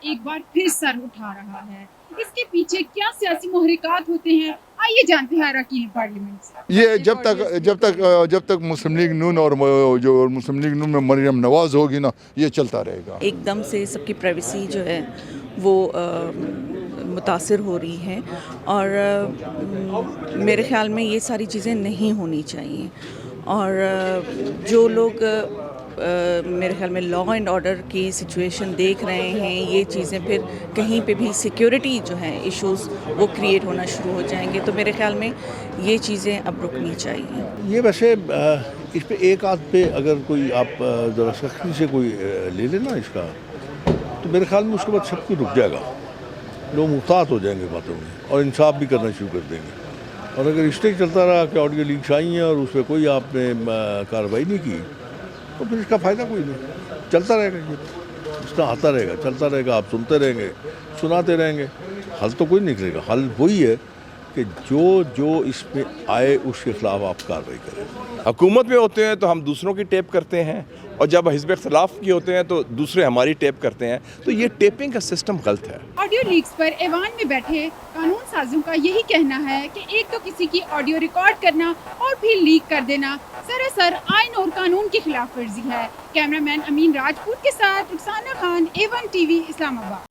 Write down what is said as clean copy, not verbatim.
ایک بار پھر سر اٹھا رہا ہے. اس کے پیچھے کیا سیاسی محرکات ہوتے ہیں؟ آئیے جانتے ہیں اراکین پارلیمنٹ سے. یہ جب تک مسلم لیگ نون اور جو مسلم لیگ نون میں مریم نواز ہوگی نا، یہ چلتا رہے گا. ایک دم سے سب کی پرائیویسی جو ہے وہ متاثر ہو رہی ہے، اور میرے خیال میں یہ ساری چیزیں نہیں ہونی چاہیے. اور جو لوگ میرے خیال میں لا اینڈ آرڈر کی سچویشن دیکھ رہے ہیں، یہ چیزیں پھر کہیں پہ بھی سیکیورٹی جو ہے ایشوز وہ کریٹ ہونا شروع ہو جائیں گے. تو میرے خیال میں یہ چیزیں اب رکنی چاہیے. یہ ویسے اس پہ ایک آدھ پہ اگر کوئی آپ ذرا سختی سے کوئی لے لے نا اس کا، تو میرے خیال میں اس کے بعد سب کچھ رک جائے گا. لوگ محتاط ہو جائیں گے باتوں میں اور انصاف بھی کرنا شروع کر دیں گے. اور اگر اس طرح چلتا رہا کہ آڈیو لیکس آئی ہیں اور اس پہ کوئی آپ نے کارروائی نہیں کی، تو پھر اس کا فائدہ کوئی نہیں. چلتا رہے گا، یہ اس کا آتا رہے گا، چلتا رہے گا. آپ سنتے رہیں گے، سناتے رہیں گے. حل تو کوئی نکلے گا. حل وہی ہے کہ جو اس پہ آئے اس کے خلاف آپ کارروائی کریں. حکومت میں ہوتے ہیں تو ہم دوسروں کی ٹیپ کرتے ہیں، اور جب حزب اختلاف کی ہوتے ہیں تو دوسرے ہماری ٹیپ کرتے ہیں. تو یہ ٹیپنگ کا سسٹم غلط ہے. آڈیو لیکس پر ایوان میں بیٹھے قانون سازوں کا یہی کہنا ہے کہ ایک تو کسی کی آڈیو ریکارڈ کرنا اور پھر لیک کر دینا سراسر آئین اور قانون کی خلاف ورزی ہے. کیمرہ مین امین راجپوت کے ساتھ رخسانہ خان، ایون ٹی وی، اسلام آباد.